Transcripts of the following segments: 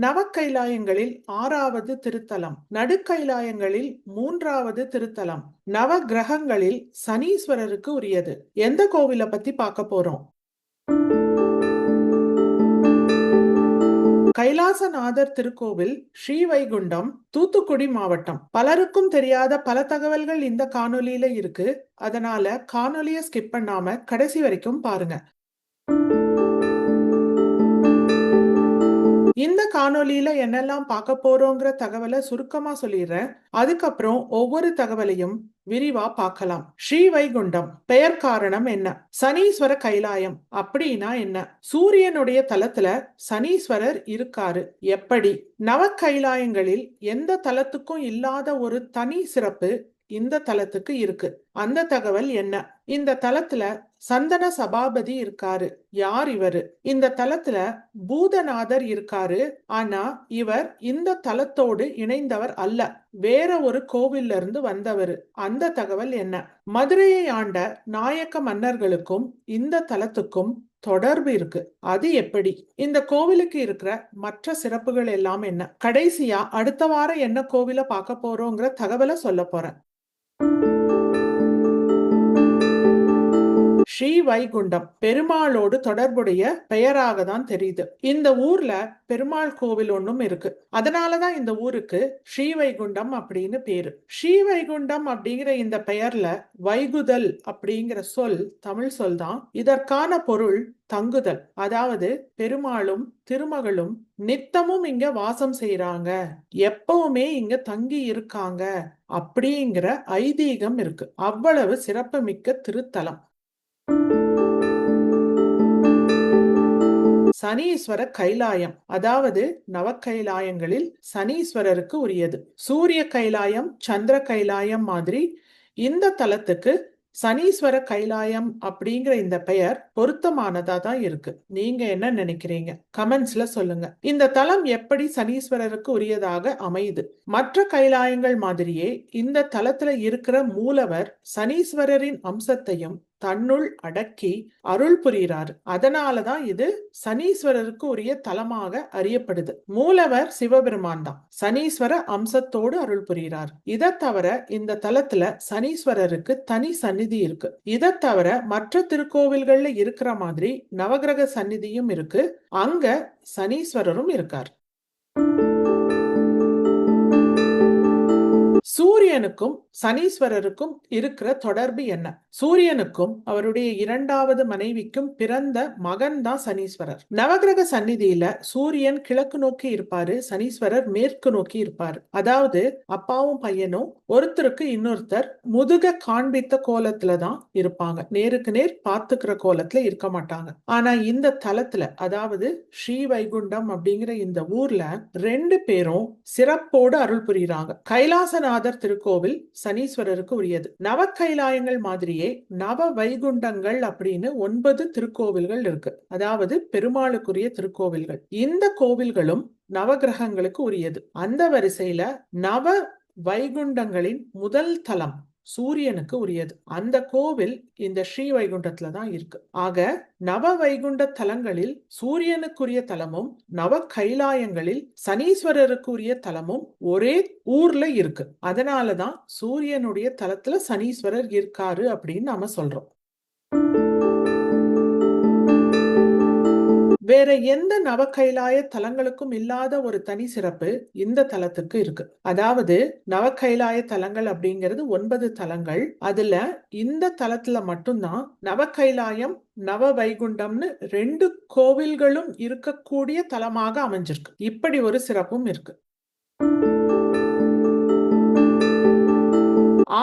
நவக்கைலாயங்களில் 6வது திருத்தலம், நடுக்கைலாயங்களில் 3வது திருத்தலம், நவ கிரகங்களில் சனீஸ்வரருக்கு உரியது. எந்த கோவிலை பத்தி பார்க்க போறோம்? கைலாசநாதர் திருக்கோவில், ஸ்ரீவைகுண்டம், தூத்துக்குடி மாவட்டம். பலருக்கும் தெரியாத பல தகவல்கள் இந்த காணொலியில இருக்கு. அதனால காணொலிய ஸ்கிப் பண்ணாம கடைசி வரைக்கும் பாருங்க. இந்த காணொலியில என்னெல்லாம் பார்க்க போறோங்கிற தகவலை சுருக்கமா சொல்லிடுறேன். அதுக்கப்புறம் ஒவ்வொரு தகவலையும் விரிவா பார்க்கலாம். ஸ்ரீவைகுண்டம் பெயர் காரணம் என்ன? சனீஸ்வர கைலாயம் அப்படின்னா என்ன? சூரியனுடைய தலத்துல சனீஸ்வரர் இருக்காரு எப்படி? நவ கைலாயங்களில் எந்த தலத்துக்கும் இல்லாத ஒரு தனி சிறப்பு இந்த தலத்துக்கு இருக்கு. அந்த தகவல் என்ன? இந்த தலத்துல சந்தன சபாபதி இருக்காரு. யார் இவரு? இந்த தலத்துல பூதநாதர் இருக்காரு. ஆனா இவர் இந்த தலத்தோடு இணைந்தவர் அல்ல, வேற ஒரு கோவில்ல இருந்து வந்தவர். அந்த தகவல் என்ன? மதுரையை ஆண்ட நாயக்க மன்னர்களுக்கும் இந்த தலத்துக்கும் தொடர்பு இருக்கு. அது எப்படி? இந்த கோவிலுக்கு இருக்கிற மற்ற சிறப்புகள் எல்லாம் என்ன? கடைசியா அடுத்த வாரம் என்ன கோவிலை பார்க்க போறோங்கிற தகவலை சொல்ல போறேன். ஸ்ரீவைகுண்டம் பெருமாளோடு தொடர்புடைய பெயராக தான் தெரியுது. இந்த ஊர்ல பெருமாள் கோவில் ஒன்றும் இருக்கு. அதனாலதான் இந்த ஊருக்கு ஸ்ரீவைகுண்டம் அப்படின்னு பேரு. ஸ்ரீவைகுண்டம் அப்படிங்கிற இந்த பெயர்ல வைகுதல் அப்படிங்கிற சொல் தமிழ் சொல் தான். இதற்கான பொருள் தங்குதல். அதாவது பெருமாளும் திருமகளும் நித்தமும் இங்க வாசம் செய்யறாங்க, எப்பவுமே இங்க தங்கி இருக்காங்க அப்படிங்கிற ஐதீகம் இருக்கு. அவ்வளவு சிறப்புமிக்க திருத்தலம். சனீஸ்வர கைலாயம், அதாவது நவக்கைலாயங்களில் சனீஸ்வரருக்கு உரியது. சூரிய கைலாயம், சந்திர கைலாயம் மாதிரி இந்த தலத்துக்கு சனீஸ்வர கைலாயம் அப்படிங்கிற இந்த பெயர் பொருத்தமானதா தான் இருக்கு. நீங்க என்ன நினைக்கிறீங்க? கமெண்ட்ஸ்ல சொல்லுங்க. இந்த தலம் எப்படி சனீஸ்வரருக்கு உரியதாக அமையுது? மற்ற கைலாயங்கள் மாதிரியே இந்த தலத்துல இருக்கிற மூலவர் சனீஸ்வரரின் அம்சத்தையும் தன்னுள் அடக்கி அருள் புரிகிறார். அதனாலதான் இது சனீஸ்வரருக்கு உரிய தலமாக அறியப்படுது. மூலவர் சிவபெருமான் தான், சனீஸ்வர அம்சத்தோடு அருள் புரிகிறார். இதை தவிர இந்த தலத்துல சனீஸ்வரருக்கு தனி சந்நிதி இருக்கு. இதை தவிர மற்ற திருக்கோவில்கள்ல இருக்கிற மாதிரி நவகிரக சந்நிதியும் இருக்கு. அங்க சனீஸ்வரரும் இருக்கார். சூரியனுக்கும் சனீஸ்வரருக்கும் இருக்கிற தொடர்பு என்ன? சூரியனுக்கும் அவருடைய 2வது மனைவிக்கும் பிறந்த மகன் தான் சனீஸ்வரர். நவகிரக சந்நிதியில சூரியன் கிழக்கு நோக்கி இருப்பாரு, சனீஸ்வரர் மேற்கு நோக்கி இருப்பாரு. அதாவது அப்பாவும் பையனும் ஒருத்தருக்கு இன்னொருத்தர் முதுக காண்பித்த கோலத்துல தான் இருப்பாங்க, நேருக்கு நேர் பார்த்துக்கிற கோலத்துல இருக்க மாட்டாங்க. ஆனா இந்த தலத்துல, அதாவது ஸ்ரீவைகுண்டம் அப்படிங்கிற இந்த ஊர்ல 2 பேரும் சிறப்போடு அருள் புரிகிறாங்க. கைலாசநாதர் திருக்கோவில் சனீஸ்வரருக்கு உரியது. நவ கைலாயங்கள் மாதிரியே நவ வைகுண்டங்கள் அப்படின்னு 9 திருக்கோவில்கள் இருக்கு. அதாவது பெருமாளுக்குரிய திருக்கோவில்கள். இந்த கோவில்களும் நவகிரகங்களுக்கு உரியது. அந்த வரிசையில நவ வைகுண்டங்களின் முதல் தலம் சூரியனுக்கு உரியது. அந்த கோவில் இந்த ஸ்ரீவைகுண்டத்துல தான் இருக்கு. ஆக நவ வைகுண்ட தலங்களில் சூரியனுக்குரிய தலமும் நவ கைலாயங்களில் சனீஸ்வரருக்குரிய தலமும் ஒரே ஊர்ல இருக்கு. அதனாலதான் சூரியனுடைய தலத்துல சனீஸ்வரர் இருக்காரு அப்படின்னு நாம சொல்றோம். வேற எந்த நவகைலாய தலங்களுக்கும் இல்லாத ஒரு தனி சிறப்பு இந்த தலத்துக்கு இருக்கு. அதாவது நவகைலாய தலங்கள் அப்படிங்கிறது 9 தலங்கள். அதுல இந்த தலத்துல மட்டும்தான் நவகைலாயம் நவ வைகுண்டம்னு 2 கோவில்களும் இருக்கக்கூடிய தலமாக அமைஞ்சிருக்கு. இப்படி ஒரு சிறப்பும் இருக்கு.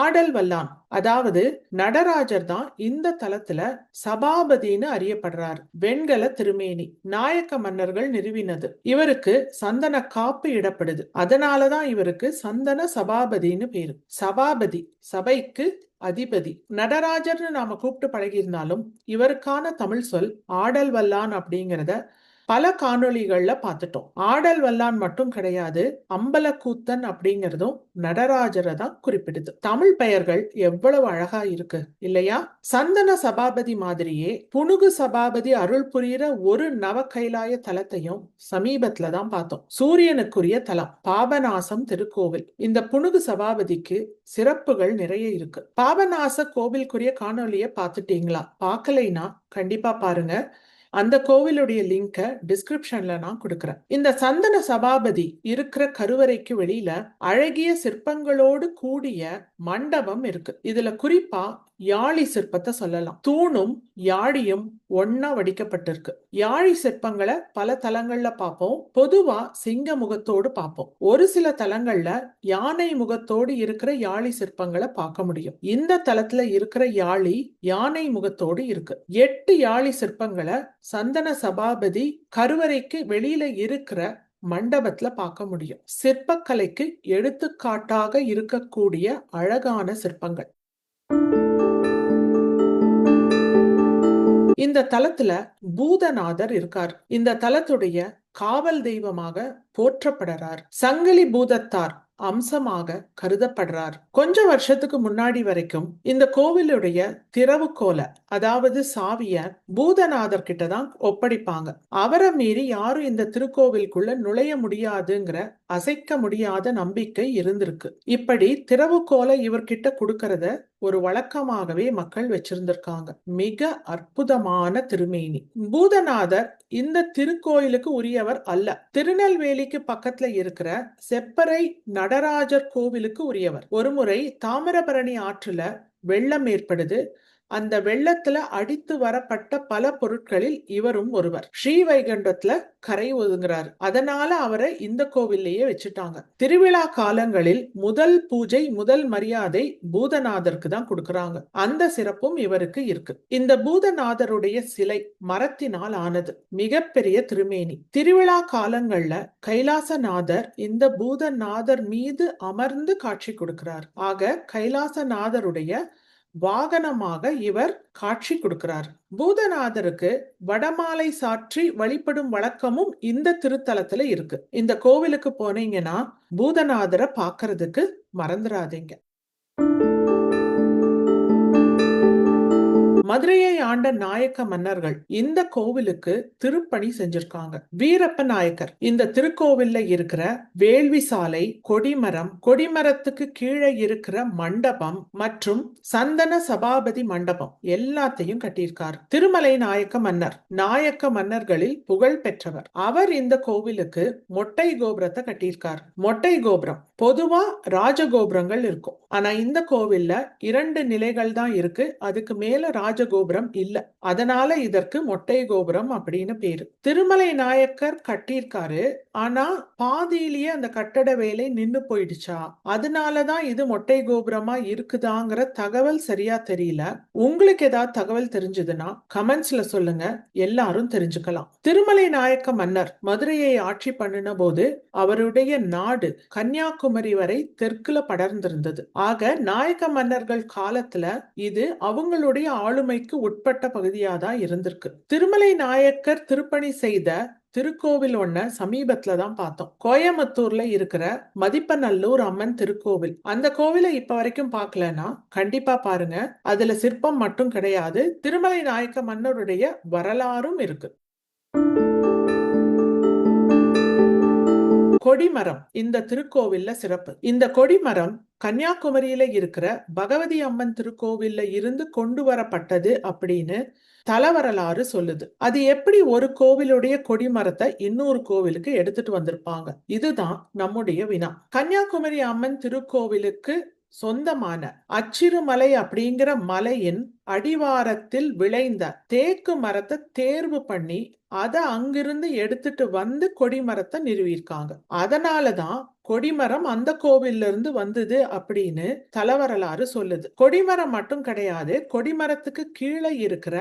ஆடல் வல்லான், அதாவது நடராஜர் தான் இந்த தலத்துல சபாபதினு அறியப்படுறார். வெண்கல திருமேனி, நாயக்க மன்னர்கள் நிறுவினது. இவருக்கு சந்தன காப்பு இடப்படுது. அதனாலதான் இவருக்கு சந்தன சபாபதினு பேரு. சபாபதி சபைக்கு அதிபதி. நடராஜர்னு நாம கூப்பிட்டு பழகியிருந்தாலும் இவருக்கான தமிழ் சொல் ஆடல் வல்லான் அப்படிங்கிறத பல காணொளிகள்ல பார்த்துட்டோம். ஆடல் வல்லான் மட்டும் கிடையாது, அம்பலக்கூத்தன் அப்படிங்கிறதும் நடராஜரை தான் குறிப்பிடுது. தமிழ் பெயர்கள் எவ்வளவு அழகா இருக்கு இல்லையா? சந்தன சபாபதி மாதிரியே புனுகு சபாபதி அருள் புரிகிற ஒரு நவ கைலாய தலத்தையும் சமீபத்துல தான் பார்த்தோம். சூரியனுக்குரிய தலம் பாபநாசம் திருக்கோவில். இந்த புனுகு சபாபதிக்கு சிறப்புகள் நிறைய இருக்கு. பாபநாச கோவிலுக்குரிய காணொலியை பார்த்துட்டீங்களா? பார்க்கலைனா கண்டிப்பா பாருங்க. அந்த கோவிலுடைய லிங்கை டிஸ்கிரிப்ஷன்ல நான் கொடுக்கிறேன். இந்த சந்தன சபாபதி இருக்கிற கருவறைக்கு வெளியில அழகிய சிற்பங்களோடு கூடிய மண்டபம் இருக்கு. இதுல குறிப்பா யாழி சிற்பத்தை சொல்லலாம். தூணும் யாழியும் ஒன்னா வடிக்கப்பட்டிருக்கு. யாழி சிற்பங்களை பல தலங்கள்ல பார்ப்போம். பொதுவா சிங்க முகத்தோடு பார்ப்போம். ஒரு சில தலங்கள்ல யானை முகத்தோடு இருக்கிற யாழி சிற்பங்களை பார்க்க முடியும். இந்த தலத்துல இருக்கிற யாழி யானை முகத்தோடு இருக்கு. 8 யாழி சிற்பங்களை சந்தன சபாபதி கருவறைக்கு வெளியில இருக்கிற மண்டபத்துல பார்க்க முடியும். சிற்பக்கலைக்கு எடுத்துக்காட்டாக இருக்கக்கூடிய அழகான சிற்பங்கள். இந்த தலத்துல பூதநாதர் இருக்கார். இந்த தலத்துடைய காவல் தெய்வமாக போற்றப்படுறார். சங்கிலி பூதத்தார் அம்சமாக கருதப்படுறார். கொஞ்ச வருஷத்துக்கு முன்னாடி வரைக்கும் இந்த கோவிலுடைய திறவுகோலை, அதாவது சாவிய பூதநாதர் கிட்ட தான் ஒப்படைப்பாங்க. அவரை மீறி யாரும் இந்த திருக்கோவிலுக்குள்ள நுழைய முடியாதுங்கிற அசைக்க முடியாத நம்பிக்கை இருந்திருக்கு. இப்படி திறவுகோலை இவர்கிட்ட கொடுக்கறத ஒரு வழக்கமாகவே மக்கள் வச்சிருந்திருக்காங்க. மிக அற்புதமான திருமேனி. பூதநாதர் இந்த திருக்கோயிலுக்கு உரியவர் அல்ல. திருநெல்வேலிக்கு பக்கத்துல இருக்கிற செப்பறை நடராஜர் கோவிலுக்கு உரியவர். ஒருமுறை தாமிரபரணி ஆற்றுல வெள்ளம் ஏற்படுது. அந்த வெள்ளத்துல அடித்து வரப்பட்ட பல பொருட்களில் இவரும் ஒருவர். ஸ்ரீவைகுண்டத்துல கரை ஒதுங்குறாரு. அதனால அவரை இந்த கோவில்லையே வச்சுட்டாங்க. திருவிழா காலங்களில் முதல் பூஜை, முதல் மரியாதை பூதநாதருக்கு தான் கொடுக்கறாங்க. அந்த சிறப்பும் இவருக்கு இருக்கு. இந்த பூதநாதருடைய சிலை மரத்தினால் ஆனது. மிகப்பெரிய திருமேனி. திருவிழா காலங்கள்ல கைலாசநாதர் இந்த பூதநாதர் மீது அமர்ந்து காட்சி கொடுக்கிறார். ஆக கைலாசநாதருடைய வாகனமாக இவர் காட்சி கொடுக்கிறார். பூதநாதருக்கு வடமாலை சாற்றி வழிபடும் வழக்கமும் இந்த திருத்தலத்துல இருக்கு. இந்த கோவிலுக்கு போனீங்கன்னா பூதநாதரை பார்க்கிறதுக்கு மறந்துடாதீங்க. மதுரையை ஆண்ட நாயக்க மன்னர்கள் இந்த கோவிலுக்கு திருப்பணி செஞ்சிருக்காங்க. வீரப்ப நாயக்கர் இந்த திருக்கோவில்ல இருக்கிற வேள்வி சாலை, கொடிமரம், கொடிமரத்துக்கு கீழே இருக்கிற மண்டபம் மற்றும் சந்தன சபாபதி மண்டபம் எல்லாத்தையும் கட்டியிருக்கார். திருமலை நாயக்க மன்னர் நாயக்க மன்னர்களில் புகழ் பெற்றவர். அவர் இந்த கோவிலுக்கு மொட்டை கோபுரத்தை கட்டியிருக்கார். மொட்டை கோபுரம் பொதுவா ராஜகோபுரங்கள் இருக்கும். ஆனா இந்த கோவில்ல 2 நிலைகள் தான் இருக்கு. அதுக்கு மேல ராஜகோபுரம் இல்ல. அதனால இதற்கு மொட்டை கோபுரம் அப்படின்னு பேரு. திருமலை நாயக்கர் கட்டியிருக்காரு. ஆனா பாதியிலேயே அந்த கட்டட வேலை நின்னு போயிடுச்சா, அதனாலதான் இது மொட்டை கோபுரமா இருக்குதாங்கிற தகவல் சரியா தெரியல. உங்களுக்கு ஏதாவது தகவல் தெரிஞ்சதுன்னா கமெண்ட்ஸ்ல சொல்லுங்க, எல்லாரும் தெரிஞ்சுக்கலாம். திருமலை நாயக்க மன்னர் மதுரையை ஆட்சி பண்ணின போது அவருடைய நாடு கன்னியாகுமரி வரை தெற்குல படர்ந்திருந்தது. ஆக நாயக்க மன்னர்கள் காலத்துல இது அவங்களுடைய ஆளுமைக்கு உட்பட்ட பகுதியாதான் இருந்திருக்கு. திருமலை நாயக்கர் திருப்பணி செய்த திருக்கோவில் ஒண்ண சமீபத்துல தான் பார்த்தோம். கோயம்புத்தூர்ல இருக்கிற மதிப்பநல்லூர் அம்மன் திருக்கோவில். அந்த கோவிலை இப்ப வரைக்கும் பார்க்கலன்னா கண்டிப்பா பாருங்க. அதுல சிற்பம் மட்டும் கிடையாது, திருமலை நாயக்க மன்னருடைய வரலாறும் இருக்கு. கொடிமரம் இந்த திருக்கோவில்ல சிறப்பு. இந்த கொடிமரம் கன்னியாகுமரியில இருக்கிற பகவதி அம்மன் திருக்கோவில்ல இருந்து கொண்டு வரப்பட்டது அப்படின்னு தலவரலாறு சொல்லுது. அது எப்படி ஒரு கோவிலுடைய கொடிமரத்தை இன்னொரு கோவிலுக்கு எடுத்துட்டு வந்திருப்பாங்க? இதுதான் நம்முடைய வினா. கன்னியாகுமரி அம்மன் திருக்கோவிலுக்கு சொந்தமான அச்சிறுமலை அப்படிங்கிற மலையின் அடிவாரத்தில் விளைந்த தேக்கு மரத்தை தேர்வு பண்ணி அதை அங்கிருந்து எடுத்துட்டு வந்து கொடிமரத்தை நிறுவியிருக்காங்க. அதனாலதான் கொடிமரம் அந்த கோவில்ல இருந்து வந்தது அப்படின்னு தலவரலாறு சொல்லுது. கொடிமரம் மட்டும் கிடையாது, கொடிமரத்துக்கு கீழே இருக்கிற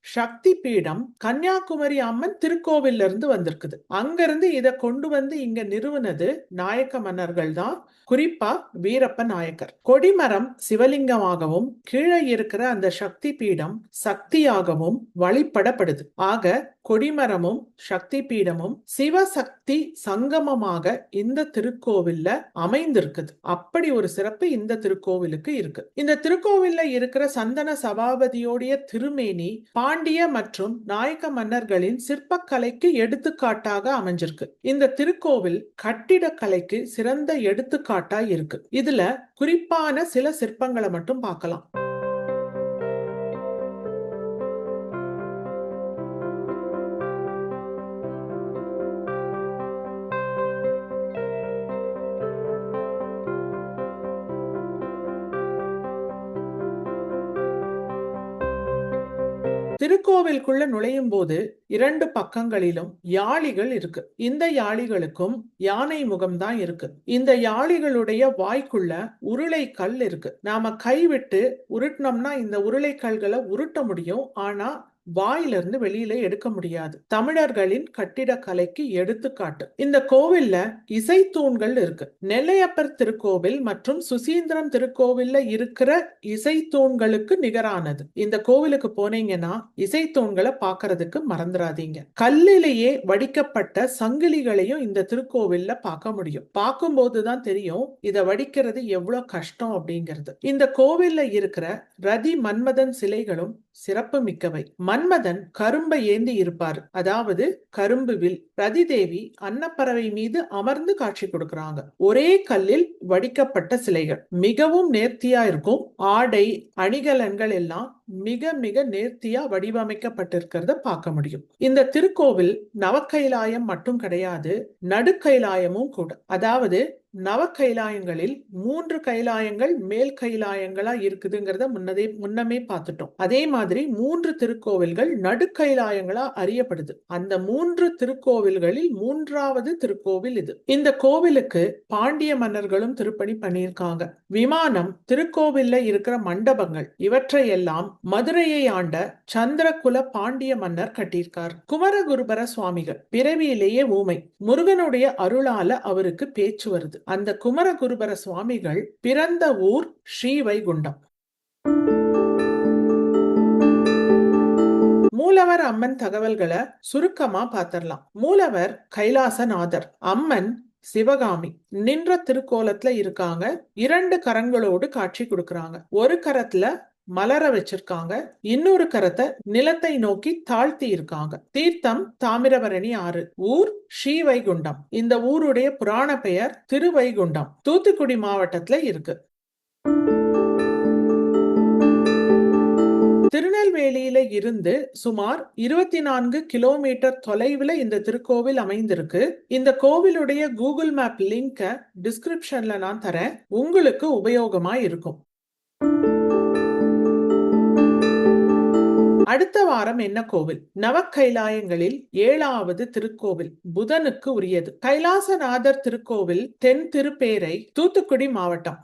சக்தி பீடம் கன்னியாகுமரி அம்மன் திருக்கோவில்ல இருந்து வந்திருக்குது. அங்கிருந்து இதை கொண்டு வந்து இங்க நிறுவனது நாயக்க மன்னர்கள் தான், குறிப்பா வீரப்ப நாயக்கர். கொடிமரம் சிவலிங்கமாகவும் கீழே இருக்கிற அந்த சக்தி பீடம் சக்தியாகவும் வழிபடப்படுது. ஆக கொடிமரமும் சக்தி பீடமும் சிவசக்தி சங்கமமாக இந்த திருக்கோவில்ல அமைந்திருக்குது. அப்படி ஒரு சிறப்பு இந்த திருக்கோவிலுக்கு இருக்கு. இந்த திருக்கோவில்ல இருக்கிற சந்தன சபாபதியோடைய திருமேனி பாண்டிய மற்றும் நாயக்க மன்னர்களின் சிற்பக்கலைக்கு எடுத்துக்காட்டாக அமைஞ்சிருக்கு. இந்த திருக்கோவில் கட்டிடக்கலைக்கு சிறந்த எடுத்துக்காட்டா இருக்கு. இதுல குறிப்பான சில சிற்பங்களை மட்டும் பார்க்கலாம். திருக்கோவிலுக்குள்ள நுழையும் போது 2 பக்கங்களிலும் யாளிகள் இருக்கு. இந்த யாளிகளுக்கும் யானை முகம்தான் இருக்கு. இந்த யாளிகளுடைய வாய்க்குள்ள உருளை கல் இருக்கு. நாம கைவிட்டு உருட்டினோம்னா இந்த உருளை கல்களை உருட்ட முடியும், ஆனா வாயிலிருந்து வெளியில எடுக்க முடியாது. தமிழர்களின் கட்டிடக்கலைக்கு எடுத்துக்காட்டு. இந்த கோவில்ல இசை தூண்கள் இருக்கு. நெல்லையப்பர் திருக்கோவில் மற்றும் சுசீந்திரம் திருக்கோவில்ல இருக்கிற இசை தூண்களுக்கு நிகரானது. இந்த கோவிலுக்கு போனீங்கன்னா இசை தூண்களை பார்க்கறதுக்கு மறந்துடாதீங்க. கல்லிலேயே வடிக்கப்பட்ட சங்கிலிகளையும் இந்த திருக்கோவில்ல பார்க்க முடியும். பார்க்கும்போதுதான் தெரியும் இதை வடிக்கிறது எவ்வளவு கஷ்டம் அப்படிங்கிறது. இந்த கோவில்ல இருக்கிற ரதி மன்மதன் சிலைகளும் சிறப்பு மிக்கவை. மன்மதன் கரும்பை ஏந்தி இருப்பார், அதாவது கரும்பு வில். ரதி தேவி அன்னப்பறவை மீது அமர்ந்து காட்சி கொடுக்கிறாங்க. ஒரே கல்லில் வடிக்கப்பட்ட சிலைகள் மிகவும் நேர்த்தியா இருக்கும். ஆடை அணிகலன்கள் எல்லாம் மிக மிக நேர்த்தியா வடிவமைக்கப்பட்டிருக்கிறத பார்க்க முடியும். இந்த திருக்கோவில் நவக்கைலாயம் மட்டும் கிடையாது, நடுக்கைலாயமும் கூட. அதாவது நவக்கைலாயங்களில் 3 கைலாயங்கள் மேல் கைலாயங்களா இருக்குதுங்கிறத முன்னமே பார்த்துட்டோம். அதே மாதிரி 3 திருக்கோவில்கள் நடுக்கைலாயங்களா அறியப்படுது. அந்த 3 திருக்கோவில்களில் 3வது திருக்கோவில் இது. இந்த கோவிலுக்கு பாண்டிய மன்னர்களும் திருப்பணி பண்ணியிருக்காங்க. விமானம், திருக்கோவில்ல இருக்கிற மண்டபங்கள் இவற்றையெல்லாம் மதுரையை ஆண்ட சந்திரகுல பாண்டிய மன்னர் கட்டியிருக்கார். குமரகுருபர சுவாமிகள் பிறவியிலேயே ஊமை. முருகனுடைய அருளால அவருக்கு பேச்சு வருது. அந்த குமரகுருபர சுவாமிகள் பிறந்த ஊர் ஸ்ரீவைகுண்டம். மூலவர் அம்மன் தகவல்களை சுருக்கமா பார்த்தரலாம். மூலவர் கைலாசநாதர், அம்மன் சிவகாமி. நின்ற திருக்கோலத்துல இருக்காங்க. 2 கரங்களோடு காட்சி கொடுக்கறாங்க. ஒரு கரத்துல மலர வச்சிருக்காங்க, இன்னொரு கரத்தை நிலத்தை நோக்கி தாழ்த்தி இருக்காங்க. தீர்த்தம் தாமிரபரணி ஆறு. ஊர் ஸ்ரீவைகுண்டம். இந்த ஊருடைய புராண பெயர் திருவைகுண்டம். தூத்துக்குடி மாவட்டத்துல இருக்கு. திருநெல்வேலியில இருந்து சுமார் 24 கிலோமீட்டர் தொலைவில் இந்த திருக்கோவில் அமைந்திருக்கு. இந்த கோவிலுடைய கூகுள் மேப் லிங்க டிஸ்கிரிப்ஷன்ல நான் தரேன், உங்களுக்கு உபயோகமா இருக்கும். அடுத்த வாரம் என்ன கோவில்? நவக்கைலாயங்களில் 7வது திருக்கோவில், புதனுக்கு உரியது. கைலாசநாதர் திருக்கோவில் தென் திருப்பேரை, தூத்துக்குடி மாவட்டம்.